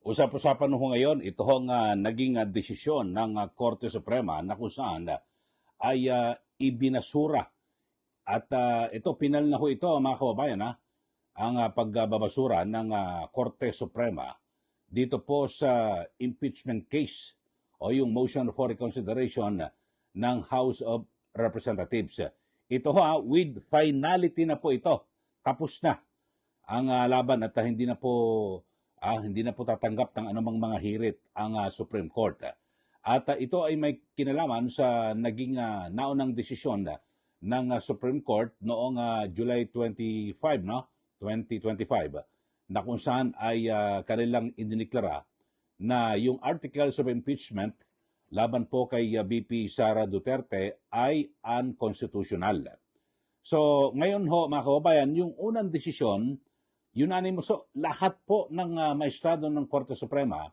Usap-usapan ho ngayon, ito hong naging desisyon ng Korte Suprema na kung saan ay ibinasura at ito pinal na ho ito mga kababayan ang pagbabasura ng Korte Suprema dito po sa impeachment case o yung motion for reconsideration ng House of Representatives. Ito ho with finality na po ito. Tapos na ang laban at hindi na po tatanggap ng anumang mga hirit ang Supreme Court. At ito ay may kinalaman sa naging naunang desisyon ng Supreme Court noong July 25, 2025, na kung saan ay kanilang idiniklara na yung articles of impeachment laban po kay VP Sara Duterte ay unconstitutional. So ngayon ho mga kababayan, yung unang desisyon, unanimous, so lahat po ng maestrado ng Korte Suprema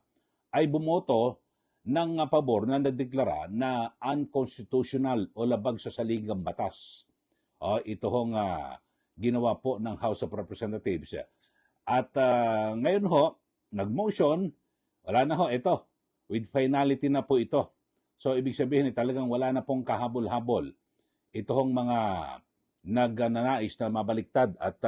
ay bumoto ng pabor na nagdeklara na unconstitutional o labag sa saligang batas. Ito hong ginawa po ng House of Representatives. At ngayon ho, nag-motion, wala na ho, ito, with finality na po ito. So ibig sabihin talagang wala na pong kahabol-habol. Ito hong mga nagnanais na mabaliktad at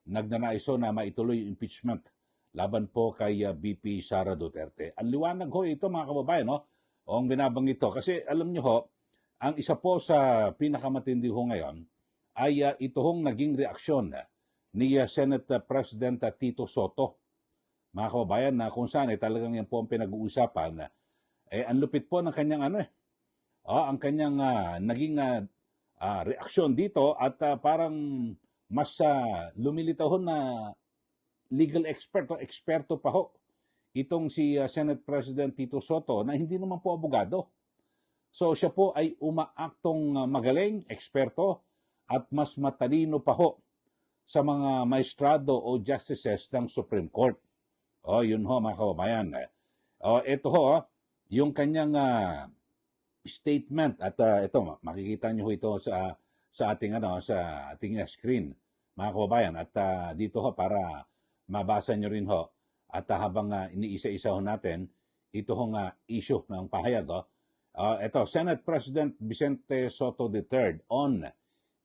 nagnanais na maituloy yung impeachment laban po kay VP Sara Duterte. Ang liwanag ho ito mga kababayan, o ang binabanggit ito. Kasi alam nyo ho, ang isa po sa pinakamatindi ho ngayon ay ito hong naging reaksyon ni Senate President Tito Soto. Mga kababayan, na kung saan talagang yan po ang pinag-uusapan. Ang lupit po ng kanyang ang kanyang naging reaksyon dito at parang mas lumilitaw ho na legal expert o eksperto pa ho itong si Senate President Tito Soto na hindi naman po abogado. So siya po ay umaaktong magaling, eksperto at mas matalino pa ho sa mga maestrado o justices ng Supreme Court. Yun ho mga kababayan. Ito ho, yung kanyang statement at ito makikita niyo ho ito sa ating sa ating screen mga kababayan at dito ho para mabasa niyo rin ho at habang iniisa-isa ho natin ito hong issue ng pahayag ito Senate President Vicente Soto III on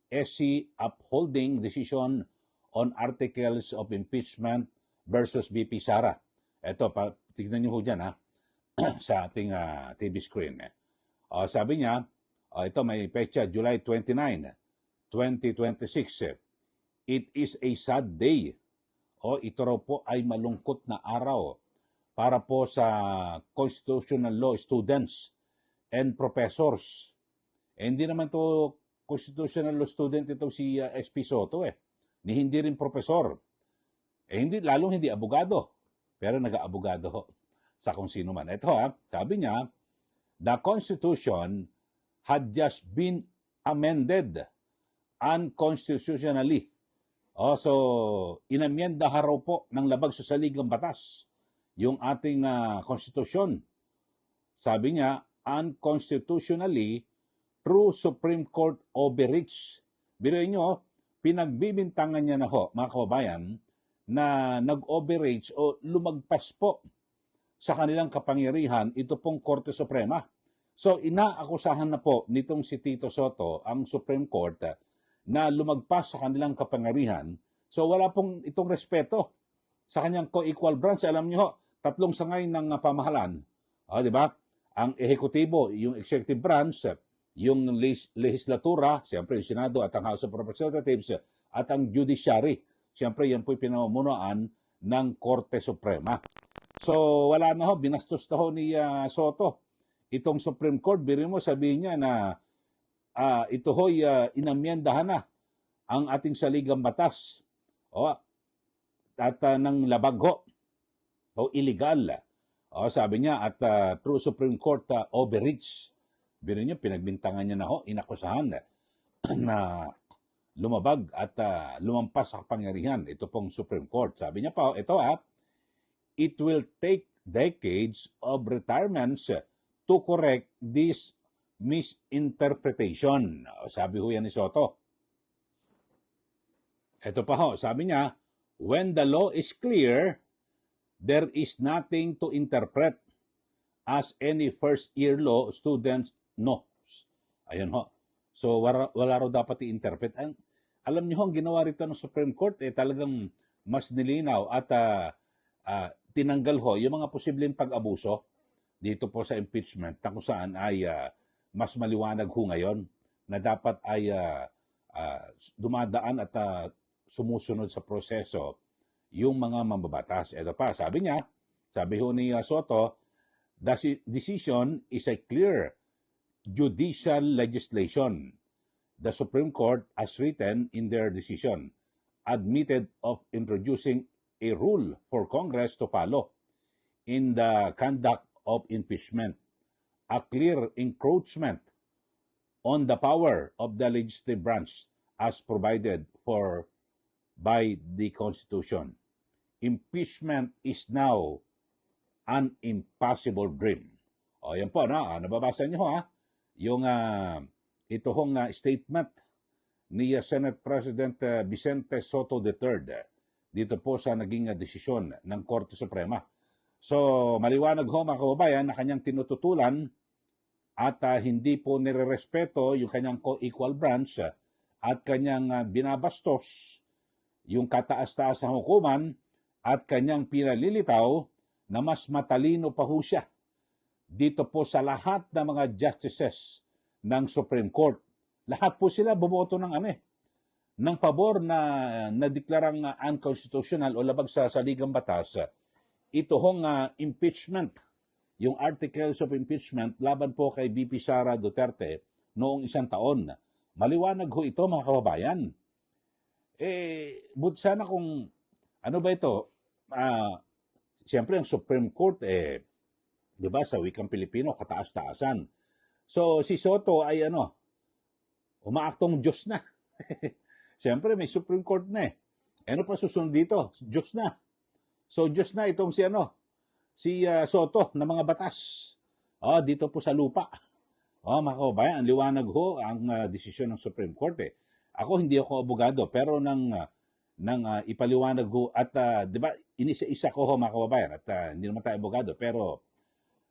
SC upholding decision on articles of impeachment versus VP Sara. Ito tignan niyo ho diyan sa ating TV screen. Sabi niya ito may petsa July 29, 2026. It is a sad day. Ito raw po ay malungkot na araw para po sa constitutional law students and professors. Hindi naman to constitutional law student itong si SP Soto Ni hindi rin professor. Lalong hindi abogado. Pero nag-aabogado sa kung sino man. Ito sabi niya, the Constitution had just been amended unconstitutionally. So, inamyenda raw po ng labag sa saligang batas yung ating konstitusyon. Sabi niya, unconstitutionally through Supreme Court overreach. Biruin nyo, pinagbibintangan niya na ho, mga kababayan, na nag-overreach o lumagpas po sa kanilang kapangyarihan ito pong Korte Suprema. So inaakusahan na po nitong si Tito Soto ang Supreme Court na lumagpas sa kanilang kapangyarihan. So wala pong itong respeto sa kanyang co-equal branch. Alam niyo tatlong sangay ng pamahalaan. Di ba? Ang ehekutibo, yung executive branch, yung legislatura, siyempre yung Senado at ang House of Representatives, at ang judiciary. Siyempre yan po'y pinamumunuan ng Korte Suprema. So wala na ho, binastos na ho ni Soto itong Supreme Court. Biro mo sabihin niya na ito ho'y inamyendahan na ang ating saligang batas at ng labag ho o illegal. Sabi niya at through Supreme Court overreach. Biro niyo, pinagbintangan niya na ho, inakusahan na lumabag at lumampas sa kapangyarihan ito pong Supreme Court. Sabi niya pa, ito it will take decades of retirements to correct this misinterpretation. Sabi ho yan ni Soto. Ito pa ho, sabi niya, when the law is clear, there is nothing to interpret as any first-year law student knows. Ayun ho. So, wala raw dapat i-interpret. Alam niyo, ang ginawa rito ng Supreme Court, talagang mas nilinaw at tinanggal ho yung mga posibleng pag-abuso dito po sa impeachment na kung saan ay mas maliwanag ho ngayon na dapat ay dumadaan at sumusunod sa proseso yung mga mambabatas. Ito pa, sabi ho ni Soto, the decision is a clear judicial legislation. The Supreme Court, as written in their decision, admitted of introducing a rule for Congress to follow in the conduct of impeachment, a clear encroachment on the power of the legislative branch as provided for by the Constitution. Impeachment is now an impossible dream. O yan po, nababasa niyo yung ito hong statement ni Senate President Vicente Soto III dito po sa naging desisyon ng Korte Suprema. So, maliwanag ho mga kababayan na kanyang tinututulan at hindi po nirerespeto yung kanyang co-equal branch at kanyang binabastos yung kataas-taas ng hukuman at kanyang pinalilitaw na mas matalino pa ho siya dito po sa lahat ng mga justices ng Supreme Court. Lahat po sila bumoto ng ng pabor na nadeklarang unconstitutional o labag sa saligang batas. Ito hong impeachment, yung articles of impeachment laban po kay VP Sara Duterte noong 1 taon. Maliwanag ho ito mga kababayan. But sana kung ano ba ito, siyempre ang Supreme Court, di ba, sa wikang Pilipino, kataas-taasan. So, si Soto ay umaaktong Diyos na. Siyempre, may Supreme Court na Ano pa susunod dito? Diyos na. So, Diyos na itong si Soto na mga batas. Dito po sa lupa. Mga kababayan, ang liwanag ho ang desisyon ng Supreme Court. Ako, hindi ako abogado, pero nang ipaliwanag ho, at di ba, inisa-isa ko ho mga kababayan, at hindi naman tayo abogado, pero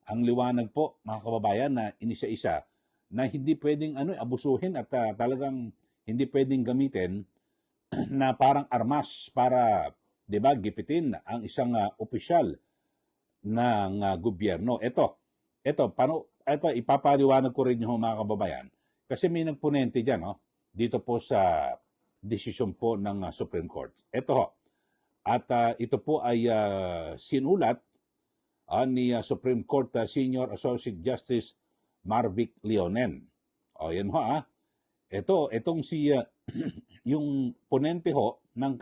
ang liwanag po mga kababayan na inisa-isa na hindi pwedeng abusuhin at talagang hindi pwedeng gamitin na parang armas para, di ba, gipitin ang isang opisyal ng gobyerno. Ito, ipapaliwanag ko rin yung mga kababayan kasi may nagponente dyan, dito po sa desisyon po ng Supreme Court. Ito ho. At ito po ay sinulat ni Supreme Court Senior Associate Justice Marvic Leonen. Yan ho itong si yung ponente ho ng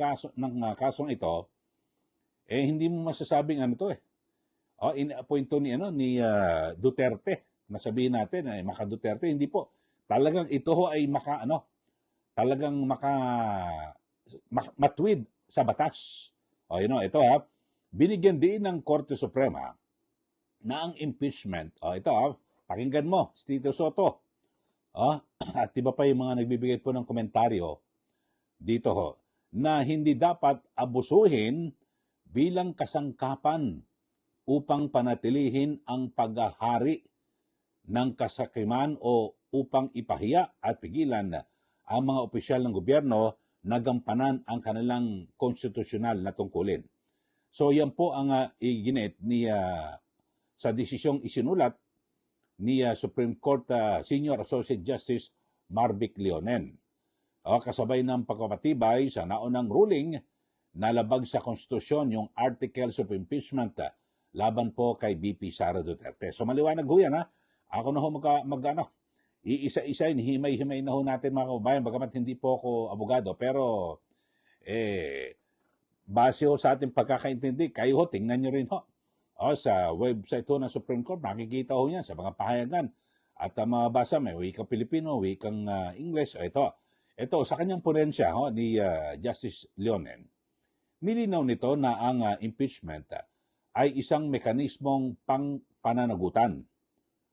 kasong ito hindi mo masasabing in-appoint to ni Duterte. Nasabihin natin maka Duterte, hindi po. Talagang ito ho ay talagang matwid sa batas. Ito binigyan din ng Korte Suprema na ang impeachment, pakinggan mo, Tito Soto. At iba pa yung mga nagbibigay po ng komentaryo dito ho, na hindi dapat abusuhin bilang kasangkapan upang panatilihin ang paghahari ng kasakiman o upang ipahiya at pigilan ang mga opisyal ng gobyerno na gampanan ang kanilang konstitusyonal na tungkulin. So yan po ang iginit ni sa desisyong isinulat ni Supreme Court Senior Associate Justice Marvic Leonen. Kasabay ng pagpapatibay sa naunang ruling na labag sa konstitusyon yung articles of impeachment laban po kay VP Sara Duterte. So maliwanag ho yan Ako na ho iisa-isa, himay-himay na ho natin mga kababayan, bagamat hindi po ako abogado, pero base ho sa ating pagkakaintindi, kayo ho, tingnan nyo rin ho. Sa website ho ng Supreme Court, makikita ho yan sa mga pahayagan. At mabasa, may wikang Pilipino, wikang English. Ito, sa kanyang ponensya ni Justice Leonen, nilinaw nito na ang impeachment ay isang mekanismong pananagutan.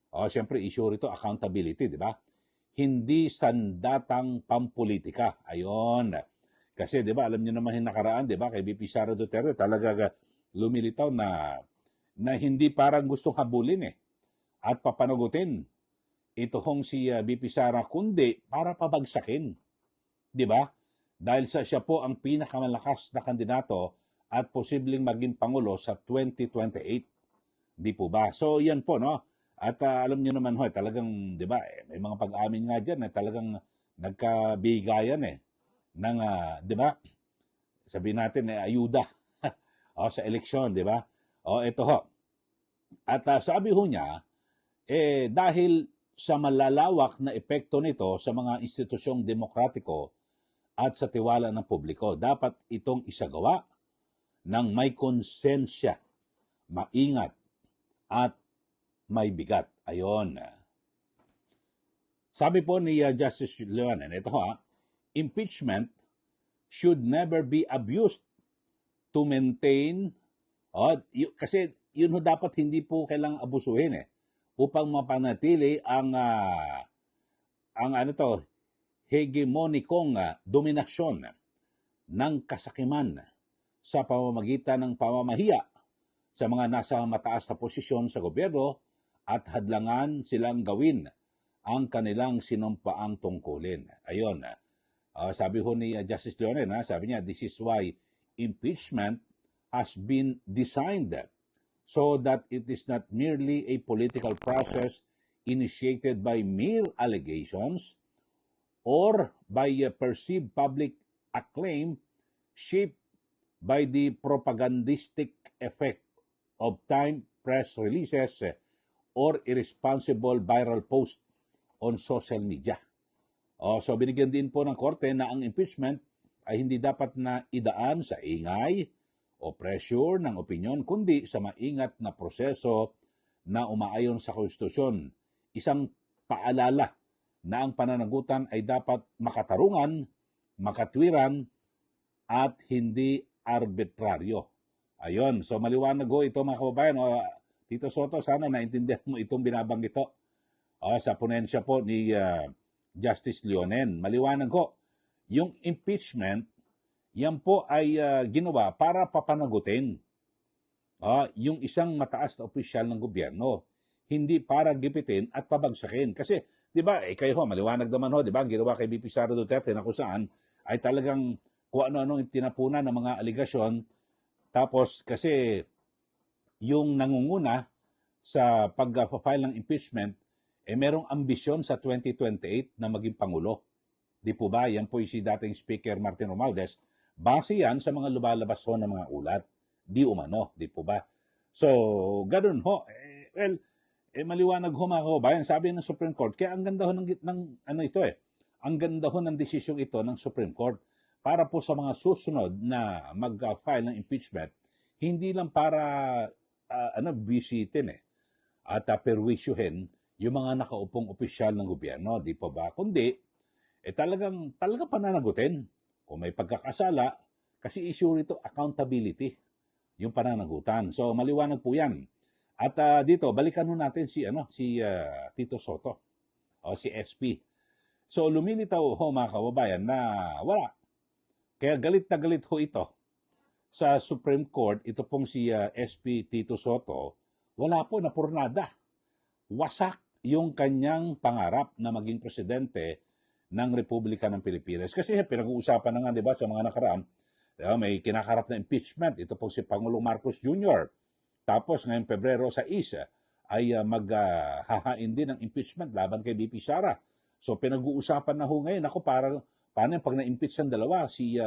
Siyempre, issue rito, accountability, di ba? Hindi sandatang pampolitika. Ayon. Kasi, di ba, alam niyo naman yung nakaraan, di ba, kay VP Sara Duterte, talaga lumilitaw na hindi parang gustong habulin at papanagutin ito hong si BP Sara, kundi para pabagsakin. Di ba? Dahil siya po ang pinakamalakas na kandidato at posibleng maging Pangulo sa 2028. Di po ba? So yan po, no? At alam niyo naman talagang, di ba, may mga pag-amin nga dyan na talagang nagkabigayan ng, di ba, sabihin natin, ayuda sa eleksyon, di ba? Ito ho. At sabi ho niya, dahil sa malalawak na epekto nito sa mga institusyong demokratiko at sa tiwala ng publiko, dapat itong isagawa ng may konsensya, maingat, at may bigat. Ayon. Sabi po ni Justice Leonen, ito impeachment should never be abused to maintain, kasi yun dapat hindi po kailangang abusuhin upang mapanatili ang hegemonikong dominasyon ng kasakiman sa pamamagitan ng pamamahiya sa mga nasa mataas na posisyon sa gobyerno at hadlangan silang gawin ang kanilang sinumpaang tungkulin. Ayon. Sabi ho ni Justice Leonen, sabi niya, this is why impeachment has been designed so that it is not merely a political process initiated by mere allegations or by a perceived public acclaim shaped by the propagandistic effect of time press releases or irresponsible viral posts on social media. So binigyan din po ng korte na ang impeachment ay hindi dapat na idaan sa ingay o pressure ng opinyon, kundi sa maingat na proseso na umaayon sa konstitusyon. Isang paalala na ang pananagutan ay dapat makatarungan, makatwiran, at hindi arbitraryo. Ayon, so maliwanag ho ito mga kababayan. Tito Soto, sana naintindihan mo itong binabanggit ito sa ponensya po ni Justice Leonen. Maliwanag ho, yung impeachment, yan po ay ginawa para papanagutin yung isang mataas na opisyal ng gobyerno, hindi para gipitin at pabagsakin. Kasi, di ba, kayo maliwanag naman di ba, ang ginawa kay BP Sara Duterte na kung saan ay talagang kung ano-anong tinapunan ng mga aligasyon, tapos kasi yung nangunguna sa pag-file ng impeachment, merong ambisyon sa 2028 na maging Pangulo. Di po ba? Yan po si dating Speaker Martin Romualdez. Base yan sa mga lumalabas ng mga ulat. Di umano, di po ba? So, ganun ho. Maliwanag ho mga kababayan. Sabi ng Supreme Court, kaya ang ganda ho ang ganda ho ng desisyong ito ng Supreme Court para po sa mga susunod na mag-file ng impeachment, hindi lang para bisitin at perwisyuhin yung mga nakaupong opisyal ng gobyerno, di po ba? Kundi, talagang pananagutin. Kung may pagkakasala, kasi issue rito accountability, yung pananagutan. So, maliwanag po yan. At dito, balikan natin si Tito Soto, o si SP. So, lumilitaw ho mga kababayan na wala. Kaya galit na galit ho ito sa Supreme Court. Ito pong si SP Tito Soto, wala po na purnada. Wasak yung kanyang pangarap na maging presidente ng Republika ng Pilipinas. Kasi pinag-uusapan na nga, di ba, sa mga nakaraan, may kinakarap na impeachment. Ito po si Pangulong Marcos Jr. Tapos ngayong Pebrero sa ISA ay maghahain din ng impeachment laban kay BP Sara. So pinag-uusapan na ho ngayon, paano yung pag na-impeach ang dalawa, si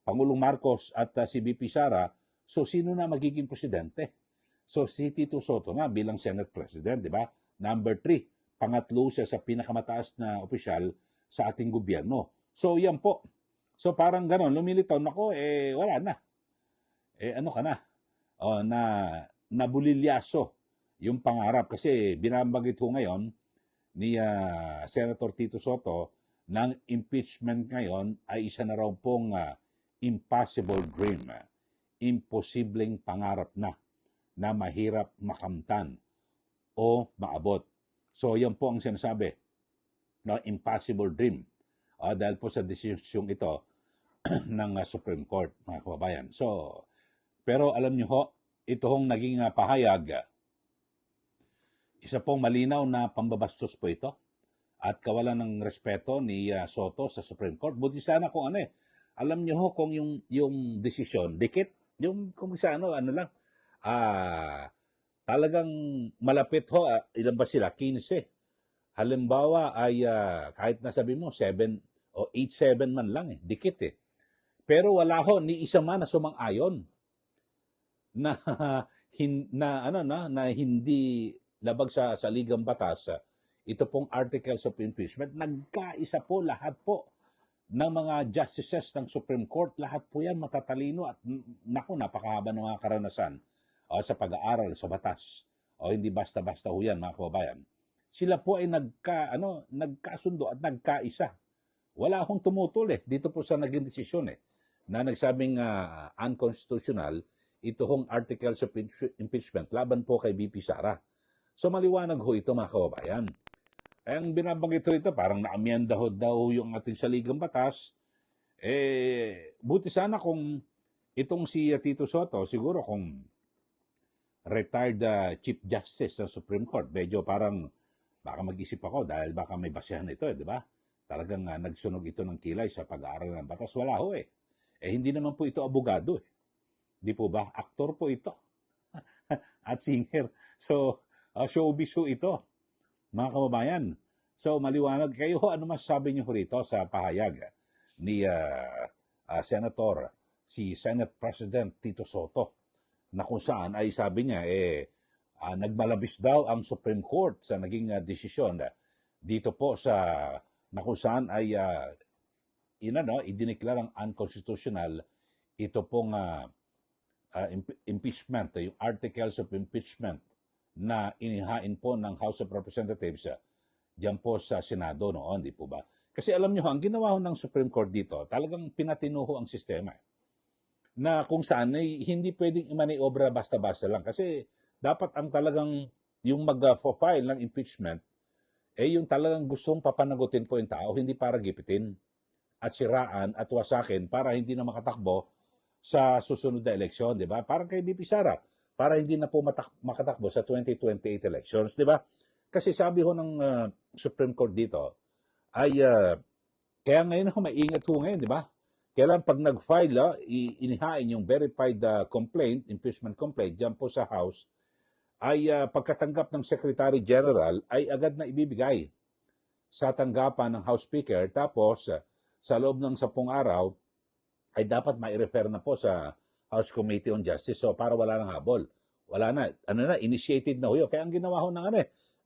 Pangulong Marcos at si BP Sara, so sino na magiging presidente? So si Tito Soto na bilang Senate President, di ba? Number 3, pangatlo siya sa pinakamataas na opisyal sa ating gobyerno. So yan po. So parang ganon, lumilitaw, wala na. Ano ka na? Nabulilyaso yung pangarap. Kasi binabanggit ho ngayon ni Senator Tito Soto ng impeachment ngayon ay isa na raw pong impossible dream. Imposibleng pangarap na mahirap makamtan o maabot. So yan po ang sinasabi, impossible dream. Dahil po sa desisyong ito ng Supreme Court, mga kababayan. So, pero alam niyo ho, ito hong naging pahayag, isa pong malinaw na pambabastos po ito at kawalan ng respeto ni Soto sa Supreme Court. Buti sana kung alam niyo ho kung yung desisyon, dikit, yung kung sa lang, talagang malapit ho, ilan ba sila? 15. Halimbawa ay kahit nasabi mo 7 o 8-7 man lang dikit Pero wala ho ni isa man na sumang-ayon na na hindi labag sa ligang batas. Ito pong articles of impeachment, nagkaisa po lahat po ng mga justices ng Supreme Court, lahat po yan matatalino at napakahaba ng mga karanasan sa pag-aaral sa batas. Hindi basta-basta ho yan, mga kababayan. Sila po ay nagkasundo at nagkaisa. Wala akong tumutol dito po sa naging desisyon na nagsabing unconstitutional ito hong articles of impeachment laban po kay BP Sara. So maliwanag ho ito, mga kababayan. Ang binabanggit rito, parang naamyenda ho daw yung ating saligang batas. Buti sana kung itong si Tito Soto, siguro kung retired Chief Justice sa Supreme Court, medyo parang baka mag-isip ako dahil baka may basehan ito, di ba? Talagang nagsunog ito ng kilay sa pag-aaral ng batas. Wala ho hindi naman po ito abogado Di po ba? Aktor po ito. At singer. So, showbiz ho ito, mga kababayan. So, maliwanag kayo, ano masasabi niyo rito sa pahayag ni Senator, si Senate President Tito Soto, na kung saan ay sabi niya, nagmalabis daw ang Supreme Court sa naging desisyon dito po sa, na kung saan ay idineklarang unconstitutional ito pong impeachment, yung articles of impeachment na inihain po ng House of Representatives diyan po sa Senado noon, di po ba? Kasi alam nyo, ang ginawa ng Supreme Court dito, talagang pinatinuho ang sistema. Na kung saan hindi pwedeng imaniobra basta-basta lang. Kasi dapat ang talagang yung mag-file ng impeachment, yung talagang gustong papanagutin po yung tao, hindi para gipitin at siraan at wasakin para hindi na makatakbo sa susunod na eleksyon, di ba? Parang kay BP Sara, para hindi na po makatakbo sa 2028 elections, di ba? Kasi sabi ho ng Supreme Court dito, ay kaya ngayon ako maingat ho ngayon, di ba? Kailan pag nag-file, inihain yung verified complaint, impeachment complaint, dyan po sa House, ay pagkatanggap ng Secretary General, ay agad na ibibigay sa tanggapan ng House Speaker, tapos sa loob ng 10 araw, ay dapat mai-refer na po sa House Committee on Justice. So, para wala nang habol. Wala na. Initiated na ho yun. Kaya ang ginawa ho ng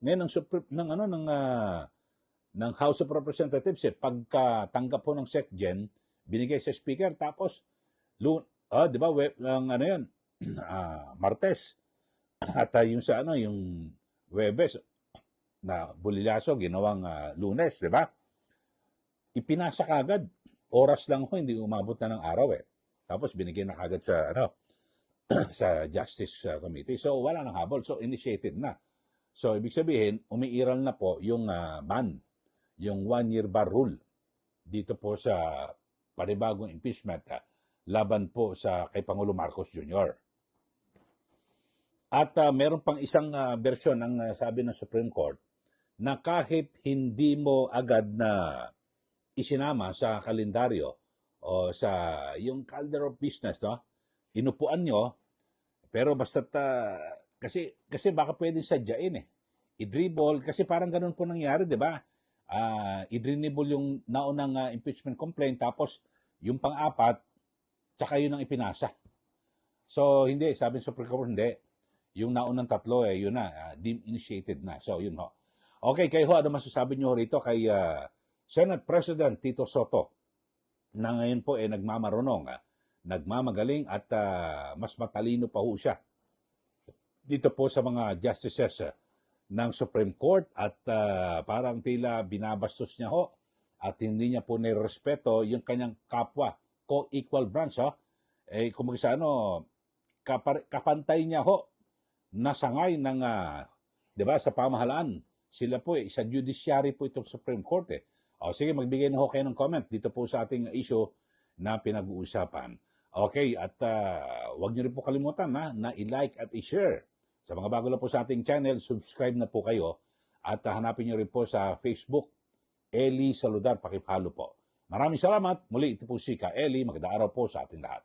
ngayon ng House of Representatives, pagkatanggap po ng SecGen, binigay sa Speaker, tapos, di ba, Martes, at yung yung Webes, na Bulilaso, ginawang Lunes, di ba? Ipinasa kagad. Oras lang ho, hindi umabot na ng araw Tapos binigay na kagad sa sa Justice Committee. So wala nang habol. So initiated na. So ibig sabihin, umiiral na po yung ban, yung 1-year bar rule dito po sa panibagong impeachment laban po sa kay Pangulo Marcos Jr. At meron pang isang bersyon ng sabi ng Supreme Court na kahit hindi mo agad na isinama sa kalendaryo o sa yung calendar of business, inupuan nyo, pero basta't kasi baka pwedeng sadyain i-dribble, kasi parang ganun po nangyari, di ba? I-dribble yung naunang impeachment complaint, tapos yung pang-apat, tsaka yun ang ipinasa. So, hindi, sabi ng Supreme Court, hindi. Yung naunang tatlo, yun na, deemed initiated na. So, yun ho. Okay, kayo ho, ano masasabi nyo rito kay Senate President Tito Soto, na ngayon po nagmamarunong, nagmamagaling at mas matalino pa ho siya dito po sa mga justices ng Supreme Court, at parang tila binabastos niya ho at hindi niya po nirespeto yung kanyang kapwa, co-equal branch kung sa kapantay niya ho na sangay ng di ba, sa pamahalaan. Sila po sa judiciary po itong Supreme Court sige, magbigay na ho kayo ng comment dito po sa ating issue na pinag-uusapan. Okay, at huwag niyo rin po kalimutan na i-like at i-share. Sa mga bago lang po sa ating channel, subscribe na po kayo at hanapin niyo rin po sa Facebook, Eli Saludar, pakipalo po. Maraming salamat. Muli, ito po si Ka Eli. Magandang araw po sa ating lahat.